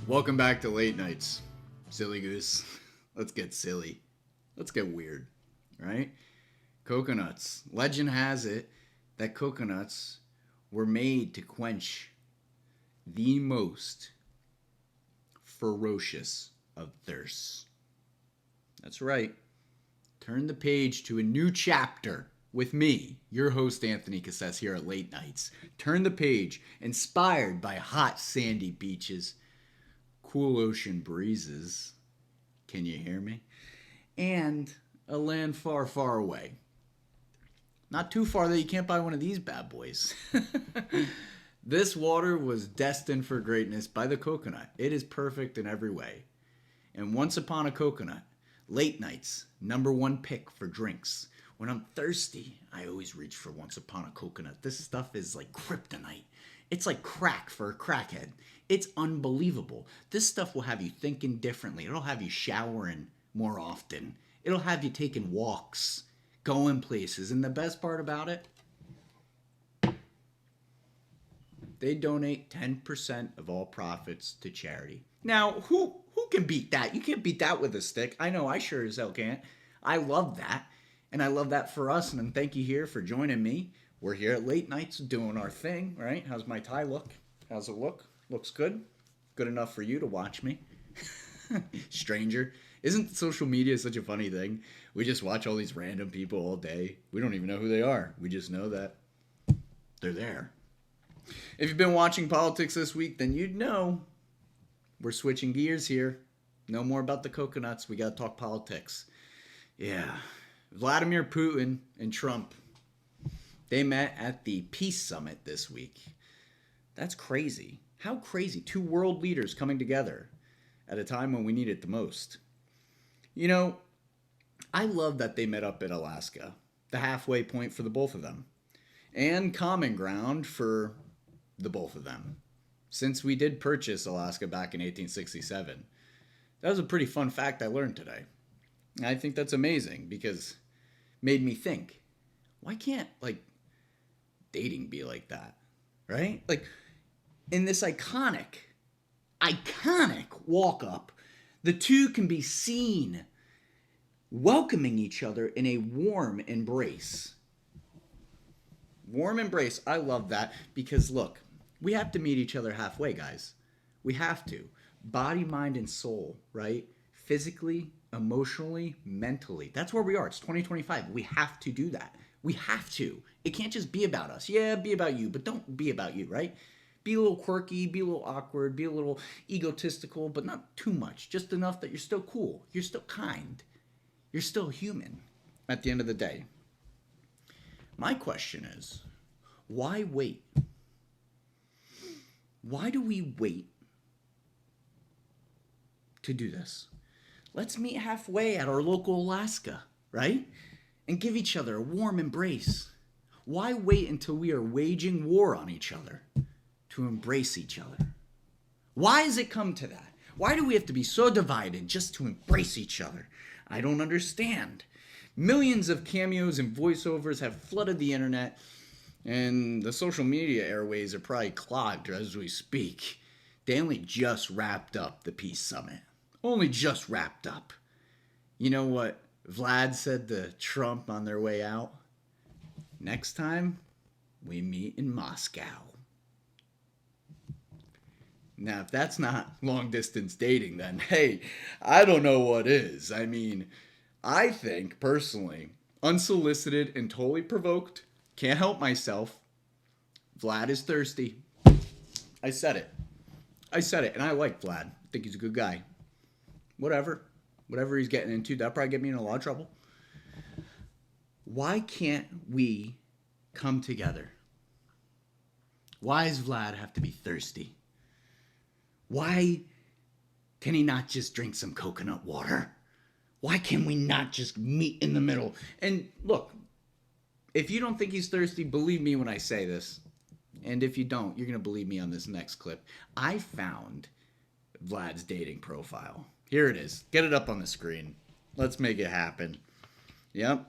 Welcome back to Late Nights, silly goose. Let's get silly. Let's get weird, right? Coconuts. Legend has it that coconuts were made to quench the most ferocious of thirsts. That's right. Turn the page to a new chapter with me, your host antcassese here at Late Nights. Turn the page, inspired by hot sandy beaches, cool ocean breezes, can you hear me? And a land far, far away. Not too far that you can't buy one of these bad boys. This water was destined for greatness by the coconut. It is perfect in every way. And once upon a coconut, Late Nights, #1 pick for drinks. When I'm thirsty, I always reach for Once Upon a Coconut. This stuff is like kryptonite. It's like crack for a crackhead. It's unbelievable. This stuff will have you thinking differently. It'll have you showering more often. It'll have you taking walks, going places. And the best part about it, they donate 10% of all profits to charity. Now, who can beat that? You can't beat that with a stick. I know I sure as hell can't. I love that. And I love that for us. And thank you here for joining me. We're here at Late Nights doing our thing, right? How's my tie look? How's it look? Looks good? Good enough for you to watch me? Stranger. Isn't social media such a funny thing? We just watch all these random people all day. We don't even know who they are. We just know that they're there. If you've been watching politics this week, then you'd know we're switching gears here. No more about the coconuts. We got to talk politics. Yeah. Vladimir Putin and Trump, they met at the Peace Summit this week. That's crazy. How crazy. 2 world leaders coming together at a time when we need it the most. You know, I love that they met up in Alaska, the halfway point for the both of them, and common ground for the both of them. Since we did purchase Alaska back in 1867. That was a pretty fun fact I learned today. I think that's amazing because it made me think, why can't, dating be like that, right? Like, in this iconic walk up, the two can be seen welcoming each other in a warm embrace. Warm embrace, I love that because look, we have to meet each other halfway, guys. We have to. Body, mind, and soul, right? Physically, emotionally, mentally. That's where we are. It's 2025. We have to do that. We have to. It can't just be about us. Yeah, be about you, but don't be about you, right? Be a little quirky, be a little awkward, be a little egotistical, but not too much. Just enough that you're still cool. You're still kind. You're still human at the end of the day. My question is, why wait? Why do we wait to do this? Let's meet halfway at our local Alaska, right? And give each other a warm embrace. Why wait until we are waging war on each other to embrace each other? Why has it come to that? Why do we have to be so divided just to embrace each other? I don't understand. Millions of cameos and voiceovers have flooded the internet, and the social media airways are probably clogged as we speak. They only just wrapped up the Peace Summit. Only just wrapped up. You know what Vlad said to Trump on their way out? Next time, we meet in Moscow. Now, if that's not long-distance dating, then, hey, I don't know what is. I mean, I think, personally, unsolicited and totally provoked, can't help myself, Vlad is thirsty. I said it. And I like Vlad. I think he's a good guy. Whatever he's getting into, that'll probably get me in a lot of trouble. Why can't we come together? Why does Vlad have to be thirsty? Why can he not just drink some coconut water? Why can we not just meet in the middle? And look, if you don't think he's thirsty, believe me when I say this. And if you don't, you're going to believe me on this next clip. I found Vlad's dating profile. Here it is. Get it up on the screen. Let's make it happen. Yep.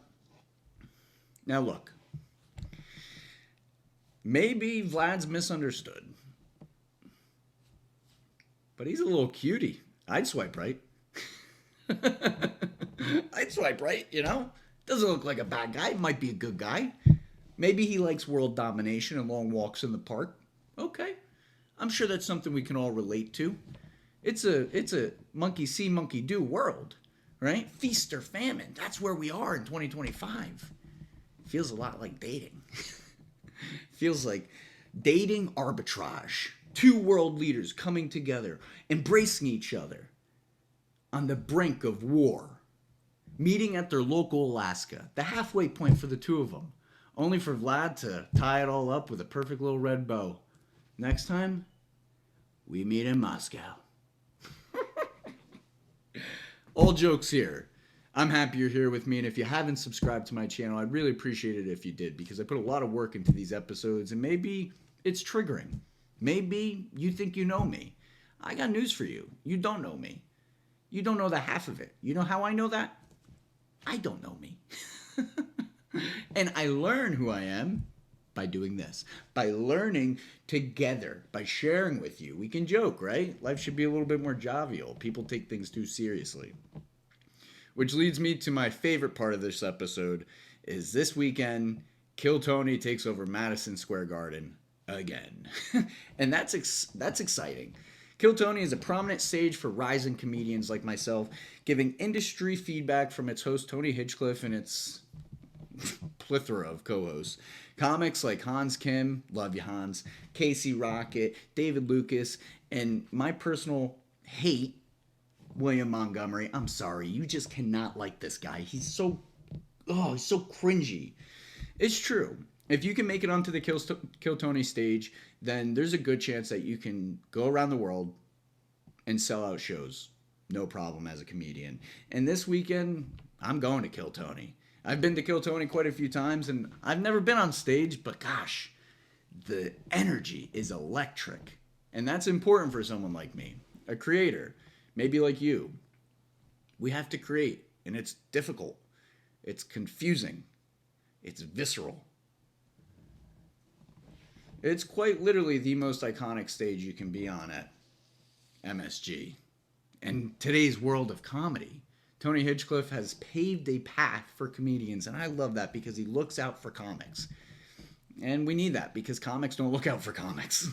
Now look. Maybe Vlad's misunderstood. but he's a little cutie. I'd swipe right. I'd swipe right, you know? Doesn't look like a bad guy. Might be a good guy. Maybe he likes world domination and long walks in the park. Okay. I'm sure that's something we can all relate to. It's a monkey see, monkey do world, right? Feast or famine. That's where we are in 2025. Feels a lot like dating. Feels like dating arbitrage. Two world leaders coming together, embracing each other on the brink of war, meeting at their local Alaska, the halfway point for the two of them, only for Vlad to tie it all up with a perfect little red bow. Next time, we meet in Moscow. All jokes here. I'm happy you're here with me, and if you haven't subscribed to my channel, I'd really appreciate it if you did, because I put a lot of work into these episodes, and maybe it's triggering. Maybe you think you know me. I got news for you. You don't know me. You don't know the half of it. You know how I know that? I don't know me. And I learn who I am by doing this, by learning together, by sharing with you. We can joke, right? Life should be a little bit more jovial. People take things too seriously. Which leads me to my favorite part of this episode is this weekend, Kill Tony takes over Madison Square Garden again. And that's exciting. Kill Tony is a prominent stage for rising comedians like myself, giving industry feedback from its host Tony Hinchcliffe and its plethora of co-hosts. Comics like Hans Kim, love you Hans, Casey Rocket, David Lucas, and my personal hate, William Montgomery. I'm sorry, you just cannot like this guy. He's so cringy. It's true. If you can make it onto the Kill Tony stage, then there's a good chance that you can go around the world and sell out shows. No problem as a comedian. And this weekend, I'm going to Kill Tony. I've been to Kill Tony quite a few times, and I've never been on stage, but gosh, the energy is electric. And that's important for someone like me, a creator, maybe like you. We have to create, and it's difficult. It's confusing. It's visceral. It's quite literally the most iconic stage you can be on at MSG. In today's world of comedy, Tony Hinchcliffe has paved a path for comedians, and I love that because he looks out for comics. And we need that because comics don't look out for comics.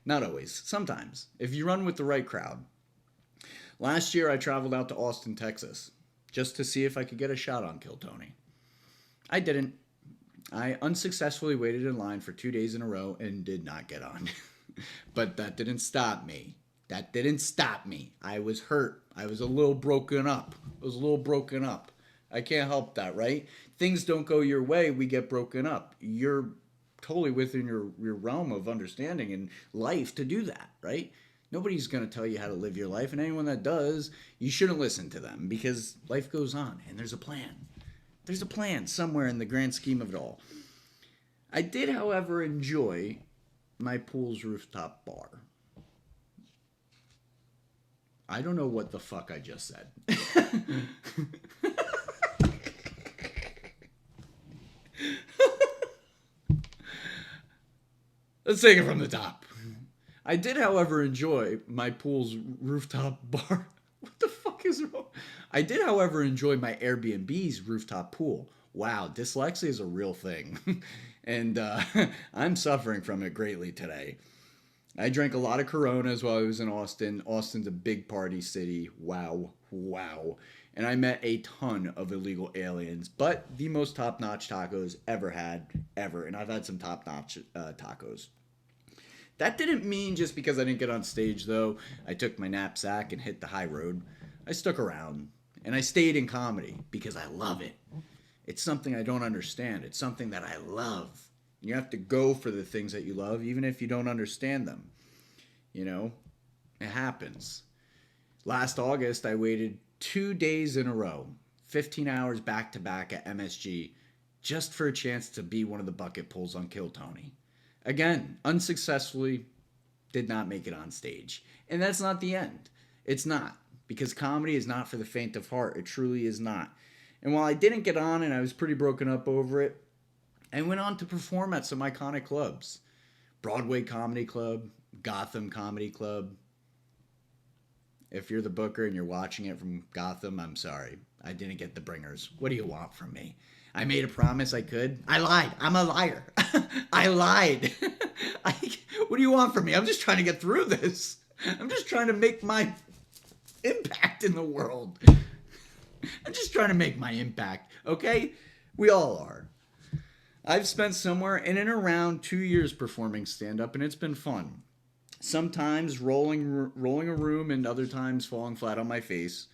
Not always. Sometimes. If you run with the right crowd. Last year, I traveled out to Austin, Texas, just to see if I could get a shot on Kill Tony. I didn't. I unsuccessfully waited in line for 2 days in a row and did not get on. But that didn't stop me. That didn't stop me. I was hurt. I was a little broken up. I can't help that, right? Things don't go your way, we get broken up. You're totally within your realm of understanding and life to do that, right? Nobody's going to tell you how to live your life, and anyone that does, you shouldn't listen to them because life goes on, and there's a plan. There's a plan somewhere in the grand scheme of it all. I did, however, enjoy my pool's rooftop bar. I don't know what the fuck I just said. Let's take it from the top. I did, however, enjoy my pool's rooftop bar. What the fuck is wrong? I did, however, enjoy my Airbnb's rooftop pool. Wow, dyslexia is a real thing. And I'm suffering from it greatly today. I drank a lot of Coronas while I was in Austin. Austin's a big party city. Wow. And I met a ton of illegal aliens, but the most top-notch tacos ever had, ever. And I've had some top-notch tacos. That didn't mean just because I didn't get on stage, though, I took my knapsack and hit the high road. I stuck around, and I stayed in comedy because I love it. It's something I don't understand. It's something that I love. You have to go for the things that you love, even if you don't understand them. You know, it happens. Last August, I waited 2 days in a row, 15 hours back to back at MSG, just for a chance to be one of the bucket pulls on Kill Tony. Again, unsuccessfully, did not make it on stage. And that's not the end. It's not. Because comedy is not for the faint of heart. It truly is not. And while I didn't get on and I was pretty broken up over it, I went on to perform at some iconic clubs. Broadway Comedy Club, Gotham Comedy Club, If you're the booker and you're watching it from Gotham, I'm sorry. I didn't get the bringers. What do you want from me? I made a promise I could. I lied. I'm a liar. I lied. What do you want from me? I'm just trying to get through this. I'm just trying to make my impact in the world. I'm just trying to make my impact, okay? We all are. I've spent somewhere in and around 2 years performing stand-up, and it's been fun. Sometimes rolling a room, and other times falling flat on my face.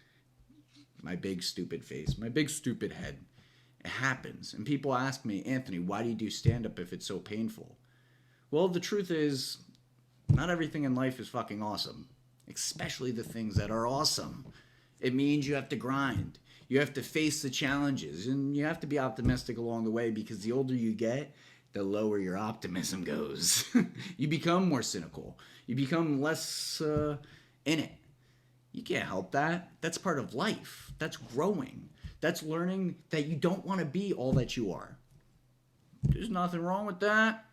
My big stupid face. My big stupid head. It happens. And people ask me, Anthony, why do you do stand-up if it's so painful? Well, the truth is, not everything in life is fucking awesome. Especially the things that are awesome. It means you have to grind. You have to face the challenges. And you have to be optimistic along the way, because the older you get, the lower your optimism goes. You become more cynical. You become less in it. You can't help that. That's part of life. That's growing. That's learning that you don't want to be all that you are. There's nothing wrong with that.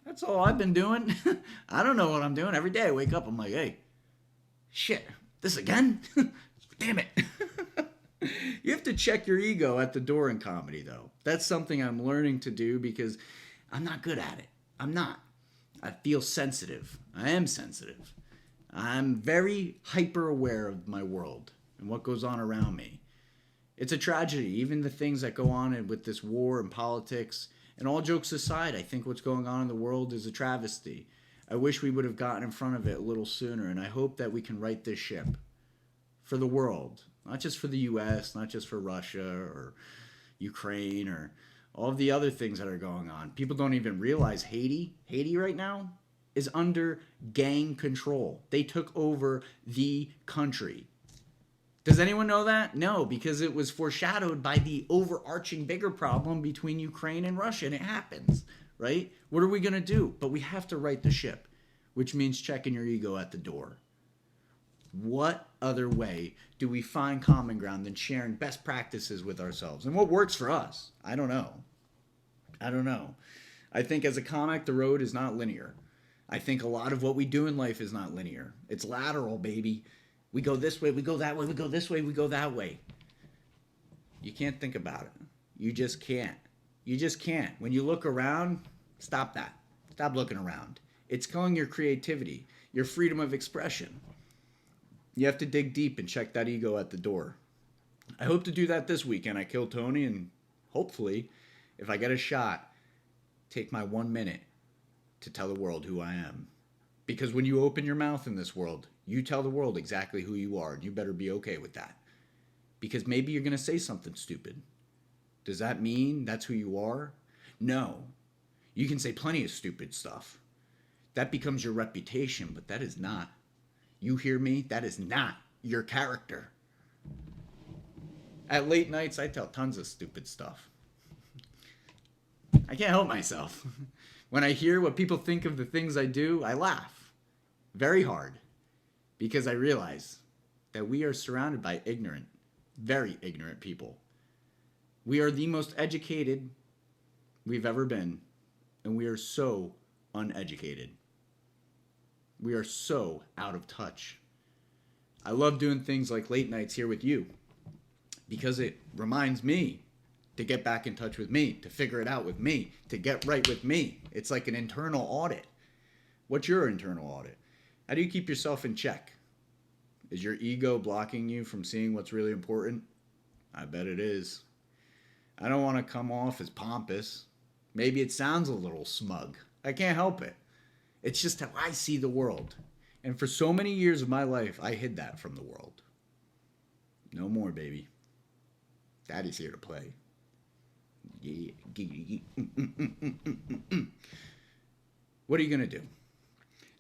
That's all I've been doing. I don't know what I'm doing. Every day I wake up, I'm like, hey, shit, this again? Damn it. You have to check your ego at the door in comedy, though. That's something I'm learning to do, because I'm not good at it. I'm not. I feel sensitive. I am sensitive. I'm very hyper aware of my world and what goes on around me. It's a tragedy, even the things that go on with this war and politics. And all jokes aside, I think what's going on in the world is a travesty. I wish we would have gotten in front of it a little sooner, and I hope that we can right this ship for the world. Not just for the U.S., not just for Russia or Ukraine or all of the other things that are going on. People don't even realize Haiti right now is under gang control. They took over the country. Does anyone know that? No, because it was foreshadowed by the overarching bigger problem between Ukraine and Russia, and it happens, right? What are we going to do? But we have to right the ship, which means checking your ego at the door. What other way do we find common ground than sharing best practices with ourselves? And what works for us? I don't know. I think as a comic, the road is not linear. I think a lot of what we do in life is not linear. It's lateral, baby. We go this way, we go that way, we go this way, we go that way. You can't think about it. You just can't. You just can't. When you look around, stop that. Stop looking around. It's killing your creativity, your freedom of expression. You have to dig deep and check that ego at the door. I hope to do that this weekend. I kill Tony, and hopefully, if I get a shot, take my 1 minute to tell the world who I am. Because when you open your mouth in this world, you tell the world exactly who you are, and you better be okay with that. Because maybe you're going to say something stupid. Does that mean that's who you are? No. You can say plenty of stupid stuff. That becomes your reputation, but that is not. You hear me? That is not your character. At late nights, I tell tons of stupid stuff. I can't help myself. When I hear what people think of the things I do, I laugh very hard, because I realize that we are surrounded by ignorant, very ignorant people. We are the most educated we've ever been, and we are so uneducated. We are so out of touch. I love doing things like late nights here with you, because it reminds me to get back in touch with me, to figure it out with me, to get right with me. It's like an internal audit. What's your internal audit? How do you keep yourself in check? Is your ego blocking you from seeing what's really important? I bet it is. I don't want to come off as pompous. Maybe it sounds a little smug. I can't help it. It's just how I see the world. And for so many years of my life, I hid that from the world. No more, baby. Daddy's here to play. Yeah. What are you going to do?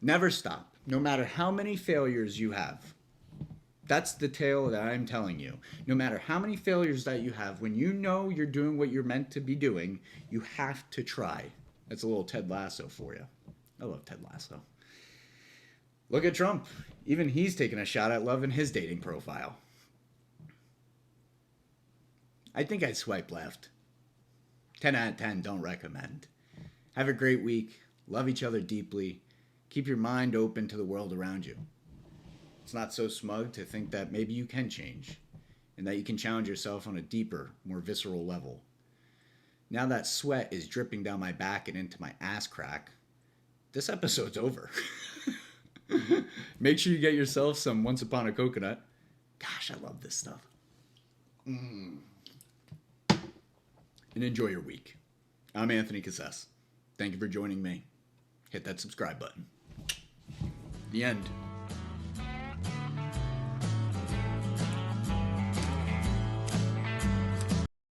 Never stop. No matter how many failures you have. That's the tale that I'm telling you. No matter how many failures that you have, when you know you're doing what you're meant to be doing, you have to try. That's a little Ted Lasso for you. I love Ted Lasso. Look at Trump. Even he's taking a shot at love in his dating profile. I think I'd swipe left. 10 out of 10, don't recommend. Have a great week. Love each other deeply. Keep your mind open to the world around you. It's not so smug to think that maybe you can change and that you can challenge yourself on a deeper, more visceral level. Now that sweat is dripping down my back and into my ass crack, this episode's over. Make sure you get yourself some Once Upon a Coconut. Gosh, I love this stuff. And enjoy your week. I'm Anthony Cassese. Thank you for joining me. Hit that subscribe button. The end.